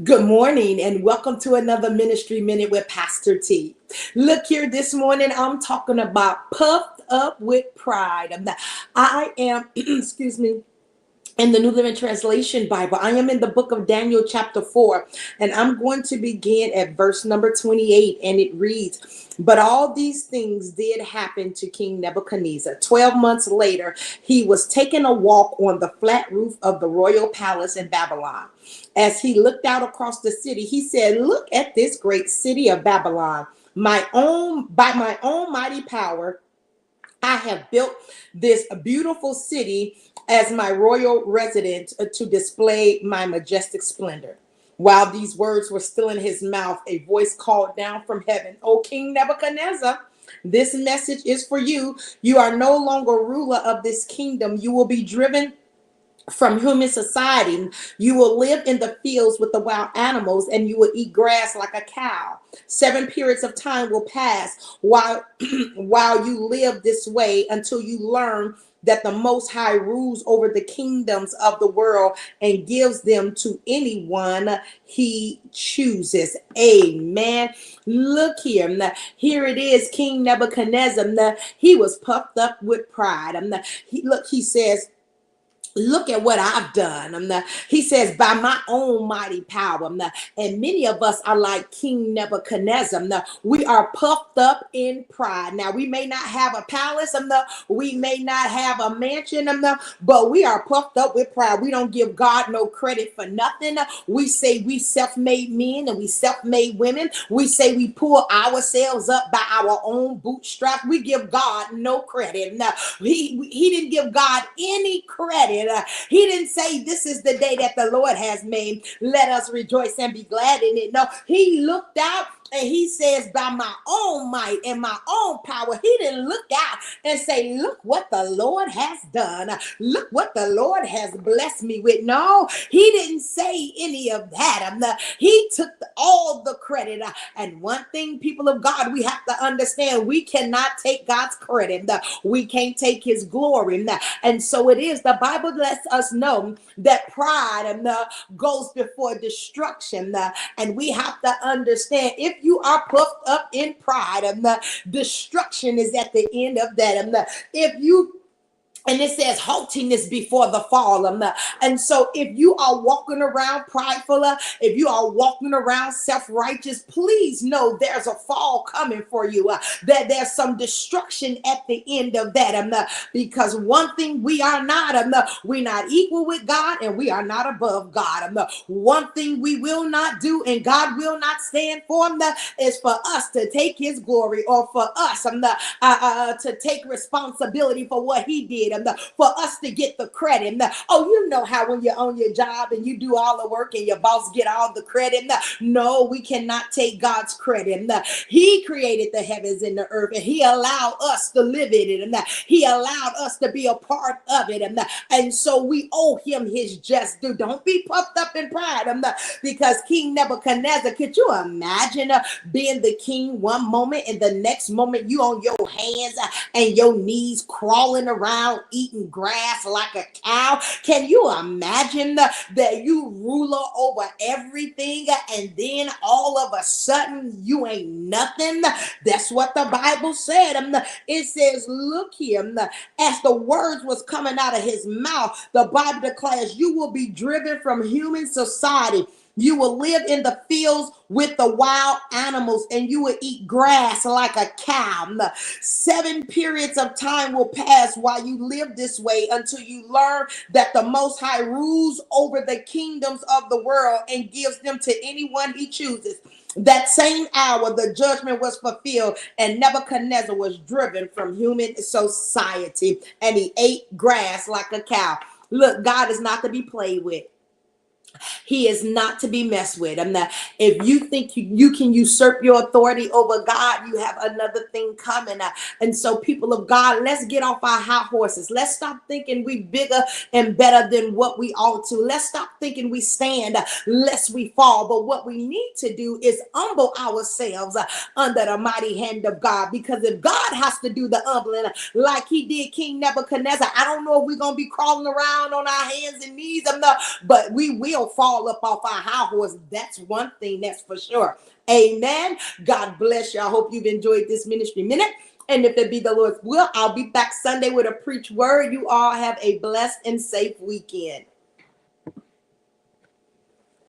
Good morning and welcome to another Ministry Minute with Pastor T. Look here this morning, I'm talking about puffed up with pride. I am, excuse me, in the New Living Translation Bible. I am in the book of Daniel, chapter 4, and I'm going to begin at verse number 28, and it reads, "But all these things did happen to King Nebuchadnezzar. 12 months later, he was taking a walk on the flat roof of the royal palace in Babylon. As he looked out across the city, he said, 'Look at this great city of Babylon. By my own mighty power, I have built this beautiful city as my royal residence to display my majestic splendor.' While these words were still in his mouth, a voice called down from heaven, 'O King Nebuchadnezzar, this message is for you. You are no longer ruler of this kingdom. You will be driven from human society. You will live in the fields with the wild animals, and you will eat grass like a cow. 7 periods of time will pass while while you live this way until you learn that the Most High rules over the kingdoms of the world and gives them to anyone he chooses.'" Amen. Look here. Here it is, King Nebuchadnezzar. He was puffed up with pride. He says, "Look at what I've done." He says, "By my own mighty power." And many of us are like King Nebuchadnezzar. We are puffed up in pride. Now, we may not have a palace. We may not have a mansion. But we are puffed up with pride. We don't give God no credit for nothing. We say we self-made men and we self-made women. We say we pull ourselves up by our own bootstraps. We give God no credit. No, he didn't give God any credit. He didn't say, "This is the day that the Lord has made. Let us rejoice and be glad in it." No, he looked out and he says, "By my own might and my own power." He didn't look out and say, "Look what the Lord has done. Look what the Lord has blessed me with." No, he didn't say any of that. He took all the credit. And one thing, people of God, we have to understand, we cannot take God's credit. We can't take his glory. And so it is, the Bible lets us know that pride goes before destruction. And we have to understand, if you are puffed up in pride, destruction is at the end of that. If you And it says haughtiness before the fall. And so if you are walking around prideful, if you are walking around self-righteous, please know there's a fall coming for you. That there's some destruction at the end of that. Because one thing we are not, we're not equal with God and we are not above God. One thing we will not do and God will not stand for is for us to take his glory, or for us to take responsibility for what he did. For us to get the credit. Oh, you know how when you're on your job and you do all the work and your boss get all the credit. No, we cannot take God's credit. He created the heavens and the earth, and he allowed us to live in it, and he allowed us to be a part of it. And so we owe him his just due. Don't be puffed up in pride. Because King Nebuchadnezzar, could you imagine being the king one moment and the next moment you on your hands and your knees crawling around eating grass like a cow? Can you imagine that you ruler over everything and then all of a sudden you ain't nothing? That's what the Bible said. It says, look here, as the words was coming out of his mouth, the Bible declares you will be driven from human society. You will live in the fields with the wild animals, and you will eat grass like a cow. 7 periods of time will pass while you live this way until you learn that the Most High rules over the kingdoms of the world and gives them to anyone he chooses. That same hour, the judgment was fulfilled, and Nebuchadnezzar was driven from human society, and he ate grass like a cow. Look, God is not to be played with. He is not to be messed with. If you think you can usurp your authority over God, you have another thing coming. And so, people of God, let's get off our high horses. Let's stop thinking we bigger and better than what we ought to. Let's stop thinking we stand lest we fall. But what we need to do is humble ourselves under the mighty hand of God. Because if God has to do the humbling like he did King Nebuchadnezzar, I don't know if we're going to be crawling around on our hands and knees, but we will fall fall up off our high horse. That's one thing, that's for sure. Amen. God bless you. I hope you've enjoyed this ministry minute. And if it be the Lord's will, I'll be back Sunday with a preach word. You all have a blessed and safe weekend.